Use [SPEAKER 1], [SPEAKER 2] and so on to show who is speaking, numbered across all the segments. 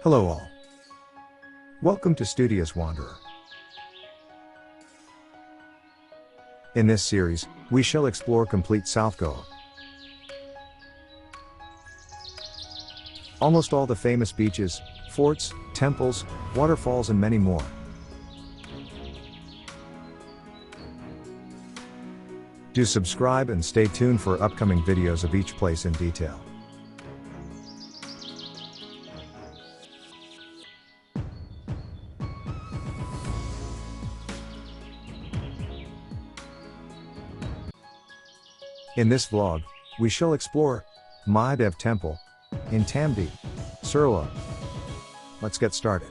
[SPEAKER 1] Hello all. Welcome to Studious Wanderer. In this series, we shall explore complete South Goa. Almost all the famous beaches, forts, temples, waterfalls and many more. Do subscribe and stay tuned for upcoming videos of each place in detail. In this vlog, we shall explore Mahadev Temple in Tambdi Surla. Let's get started.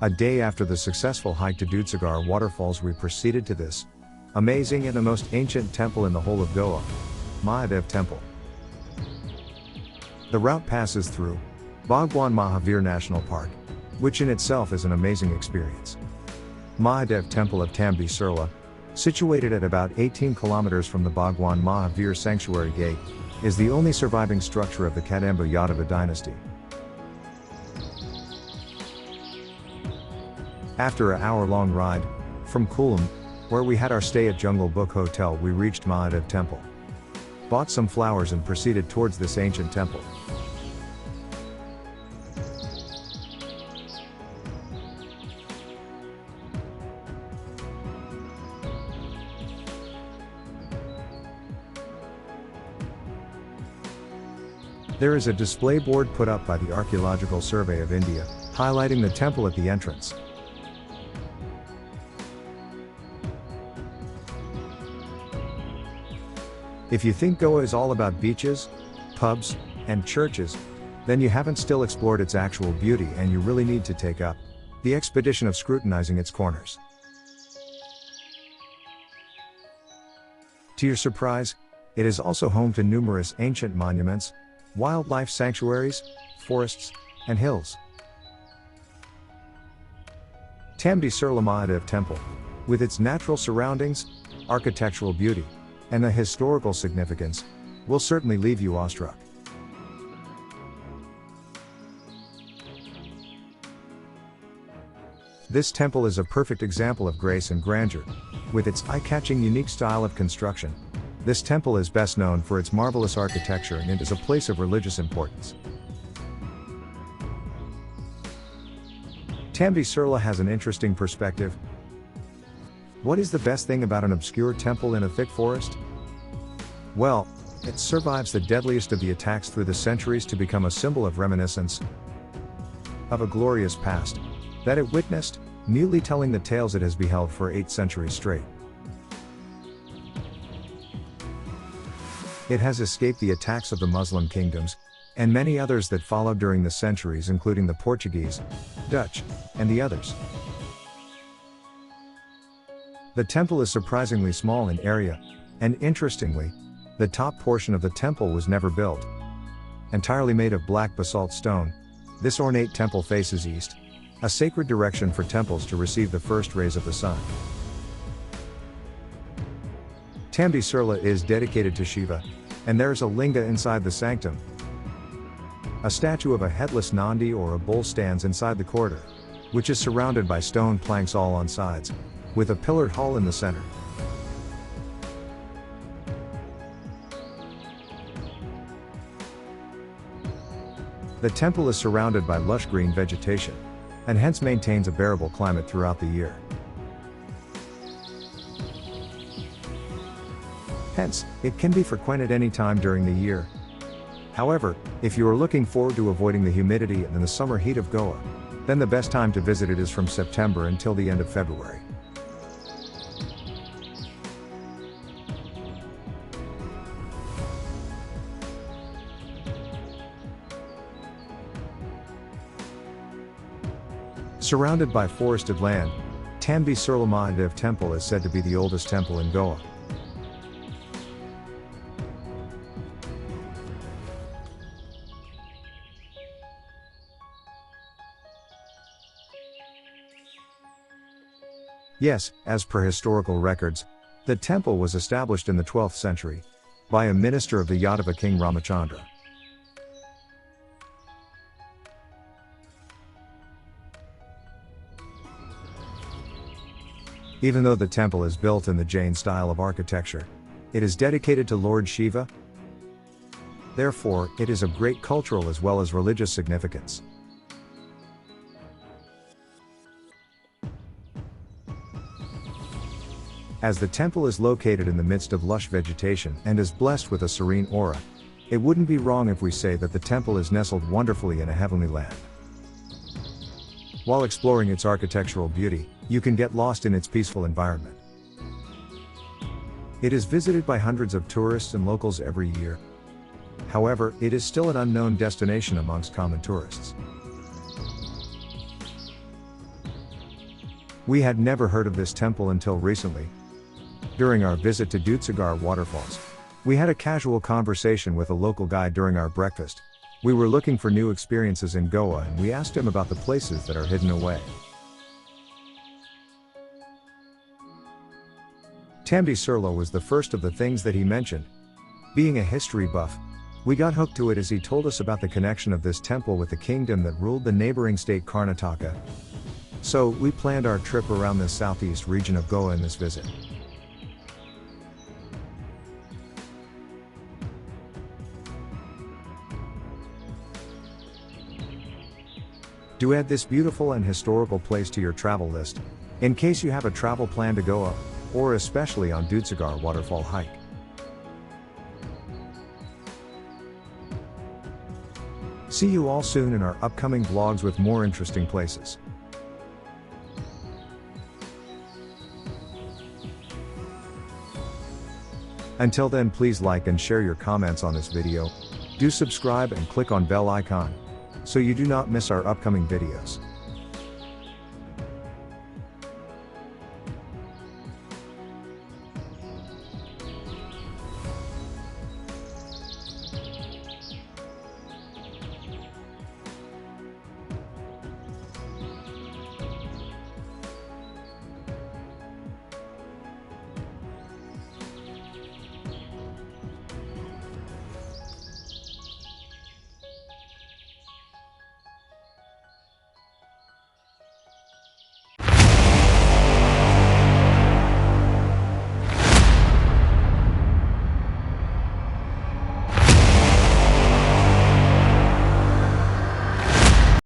[SPEAKER 1] A day after the successful hike to Dudhsagar waterfalls, we proceeded to this amazing and the most ancient temple in the whole of Goa, Mahadev Temple. The route passes through Bhagwan Mahavir National Park, which in itself is an amazing experience. Mahadev Temple of Tambdi Surla, situated at about 18 kilometers from the Bhagwan Mahavir Sanctuary Gate, is the only surviving structure of the Kadamba-Yadava dynasty. After an hour-long ride from Kulam, where we had our stay at Jungle Book Hotel, we reached Mahadev Temple, bought some flowers and proceeded towards this ancient temple. There is a display board put up by the Archaeological Survey of India, highlighting the temple at the entrance. If you think Goa is all about beaches, pubs, and churches, then you haven't still explored its actual beauty, and you really need to take up the expedition of scrutinizing its corners. To your surprise, it is also home to numerous ancient monuments, wildlife sanctuaries, forests, and hills. Tambdi Surla Mahadev Temple, with its natural surroundings, architectural beauty, and the historical significance, will certainly leave you awestruck. This temple is a perfect example of grace and grandeur, with its eye-catching unique style of construction. This temple is best known for its marvelous architecture, and it is a place of religious importance. Tambdi Surla has an interesting perspective. What is the best thing about an obscure temple in a thick forest? Well, it survives the deadliest of the attacks through the centuries to become a symbol of reminiscence of a glorious past that it witnessed, mutely telling the tales it has beheld for 8 centuries straight. It has escaped the attacks of the Muslim kingdoms, and many others that followed during the centuries, including the Portuguese, Dutch, and the others. The temple is surprisingly small in area, and interestingly, the top portion of the temple was never built. Entirely made of black basalt stone, this ornate temple faces east, a sacred direction for temples to receive the first rays of the sun. Tambdi Surla is dedicated to Shiva, and there is a linga inside the sanctum. A statue of a headless Nandi or a bull stands inside the corridor, which is surrounded by stone planks all on sides, with a pillared hall in the center. The temple is surrounded by lush green vegetation, and hence maintains a bearable climate throughout the year. Hence, it can be frequented any time during the year. However, if you are looking forward to avoiding the humidity and the summer heat of Goa, then the best time to visit it is from September until the end of February. Surrounded by forested land, Tambdi Surla Mahadev Temple is said to be the oldest temple in Goa. Yes, as per historical records, The temple was established in the 12th century by a minister of the Yadava king Ramachandra. Even though the temple is built in the Jain style of architecture, it is dedicated to Lord Shiva. Therefore, it is of great cultural as well as religious significance. As the temple is located in the midst of lush vegetation and is blessed with a serene aura, it wouldn't be wrong if we say that the temple is nestled wonderfully in a heavenly land. While exploring its architectural beauty, you can get lost in its peaceful environment. It is visited by hundreds of tourists and locals every year. However, it is still an unknown destination amongst common tourists. We had never heard of this temple until recently. During our visit to Dudhsagar waterfalls, we had a casual conversation with a local guide during our breakfast. We were looking for new experiences in Goa and we asked him about the places that are hidden away. Tambdi Surla was the first of the things that he mentioned. Being a history buff, we got hooked to it as he told us about the connection of this temple with the kingdom that ruled the neighboring state Karnataka. So, we planned our trip around the southeast region of Goa in this visit. Do add this beautiful and historical place to your travel list, in case you have a travel plan to Goa, or especially on Dudhsagar waterfall hike. See you all soon in our upcoming vlogs with more interesting places. Until then, please like and share your comments on this video. Do subscribe and click on bell icon, so you do not miss our upcoming videos.